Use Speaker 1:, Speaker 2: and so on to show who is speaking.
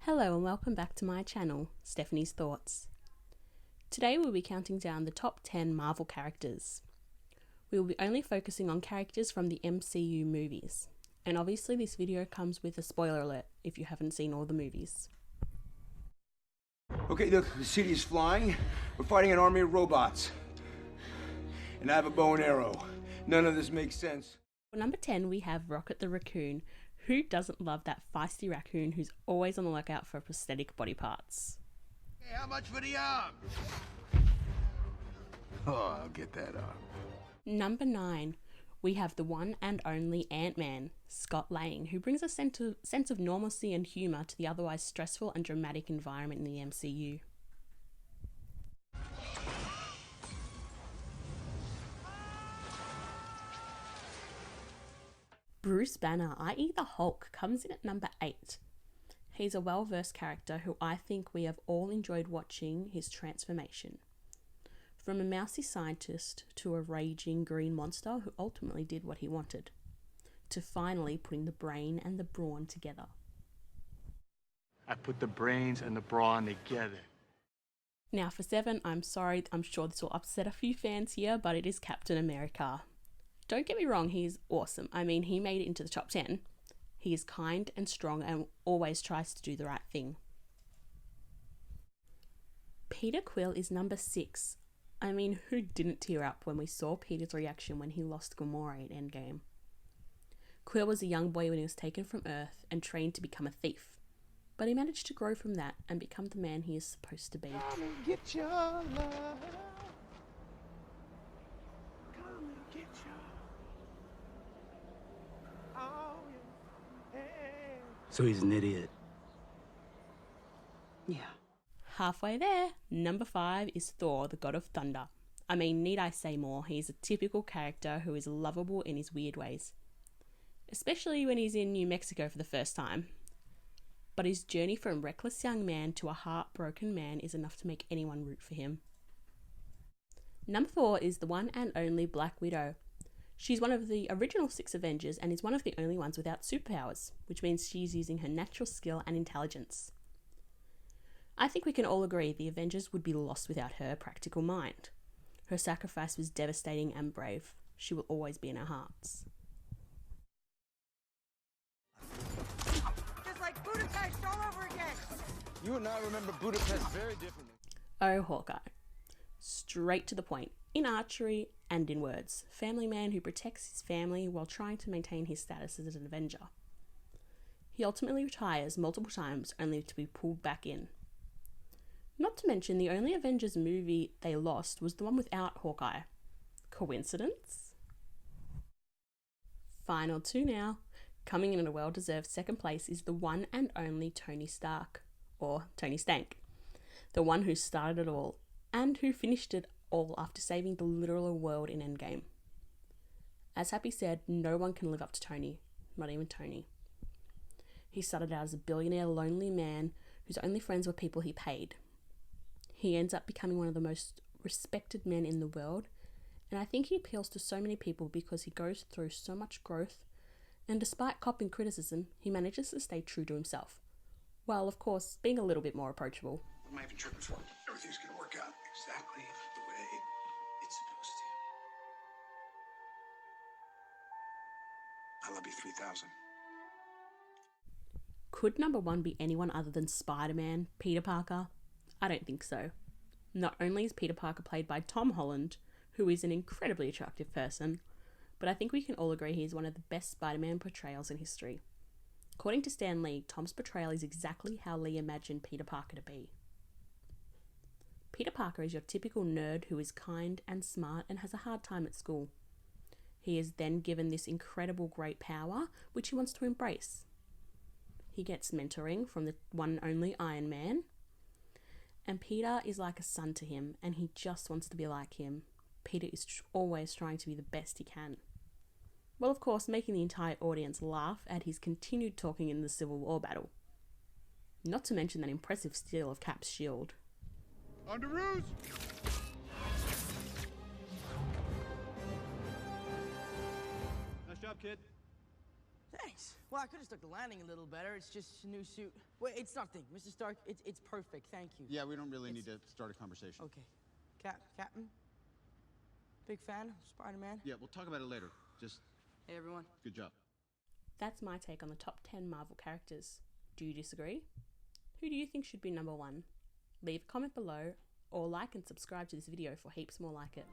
Speaker 1: Hello and welcome back to my channel, Stephanie's Thoughts. Today we'll be counting down the top 10 Marvel characters. We will be only focusing on characters from the MCU movies. And obviously this video comes with a spoiler alert if you haven't seen all the movies.
Speaker 2: Okay, look, the city is flying. We're fighting an army of robots. And I have a bow and arrow. None of this makes sense.
Speaker 1: For number 10 we have Rocket the Raccoon. Who doesn't love that feisty raccoon who's always on the lookout for prosthetic body parts?
Speaker 3: Hey, how much for the arm? Oh, I'll get that arm.
Speaker 1: Number 9, we have the one and only Ant-Man, Scott Lang, who brings a sense of normalcy and humour to the otherwise stressful and dramatic environment in the MCU. Bruce Banner, i.e. the Hulk, comes in at number 8. He's a well-versed character who I think we have all enjoyed watching his transformation. From a mousy scientist to a raging green monster who ultimately did what he wanted, to finally putting the brain and the brawn together.
Speaker 4: I put the brains and the brawn together.
Speaker 1: Now for 7, I'm sorry, I'm sure this will upset a few fans here, but it is Captain America. Don't get me wrong, he's awesome. I mean, he made it into the top 10. He is kind and strong and always tries to do the right thing. Peter Quill is number 6. I mean, who didn't tear up when we saw Peter's reaction when he lost Gamora in Endgame? Quill was a young boy when he was taken from Earth and trained to become a thief. But he managed to grow from that and become the man he is supposed to be.
Speaker 3: Come and get your love. Come and get your... Oh, yeah. Hey.
Speaker 5: So he's an idiot.
Speaker 1: Yeah. Halfway there, number 5 is Thor, the God of Thunder. I mean, need I say more? He's a typical character who is lovable in his weird ways. Especially when he's in New Mexico for the first time. But his journey from reckless young man to a heartbroken man is enough to make anyone root for him. Number 4 is the one and only Black Widow. She's one of the original 6 Avengers and is one of the only ones without superpowers, which means she's using her natural skill and intelligence. I think we can all agree the Avengers would be lost without her practical mind. Her sacrifice was devastating and brave. She will always be in our hearts.
Speaker 6: Just like Budapest all over again.
Speaker 3: You and I remember Budapest very differently.
Speaker 1: Oh, Hawkeye. Straight to the point, in archery and in words. Family man who protects his family while trying to maintain his status as an Avenger. He ultimately retires multiple times only to be pulled back in. Not to mention the only Avengers movie they lost was the one without Hawkeye. Coincidence? Final 2 now. Coming in at a well-deserved second place is the one and only Tony Stark, or Tony Stank. The one who started it all, and who finished it all after saving the literal world in Endgame. As Happy said, no one can live up to Tony, not even Tony. He started out as a billionaire lonely man whose only friends were people he paid. He ends up becoming one of the most respected men in the world, and I think he appeals to so many people because he goes through so much growth, and despite copping criticism, he manages to stay true to himself, while of course being a little bit more approachable.
Speaker 3: What am I even tripping for? Everything's gonna work out exactly the way it's supposed to. I love you 3000.
Speaker 1: Could number 1 be anyone other than Spider-Man, Peter Parker? I don't think so. Not only is Peter Parker played by Tom Holland, who is an incredibly attractive person, but I think we can all agree he is one of the best Spider-Man portrayals in history. According to Stan Lee, Tom's portrayal is exactly how Lee imagined Peter Parker to be. Peter Parker is your typical nerd who is kind and smart and has a hard time at school. He is then given this incredible great power, which he wants to embrace. He gets mentoring from the one and only Iron Man, and Peter is like a son to him, and he just wants to be like him. Peter is always trying to be the best he can. Well, of course, making the entire audience laugh at his continued talking in the Civil War battle. Not to mention that impressive steal of Cap's shield.
Speaker 3: Underoos!
Speaker 4: Nice job, kid.
Speaker 5: Thanks. Well, I could have stuck the landing a little better. It's just a new suit. Wait, it's nothing, Mr. Stark. It's perfect. Thank you.
Speaker 7: Yeah, we don't really need to start a conversation.
Speaker 5: Okay. Captain? Big fan of Spider-Man?
Speaker 7: Yeah, we'll talk about it later. Just
Speaker 5: Hey, everyone.
Speaker 7: good job.
Speaker 1: That's my take on the top 10 Marvel characters. Do you disagree? Who do you think should be number 1? Leave a comment below, or like and subscribe to this video for heaps more like it.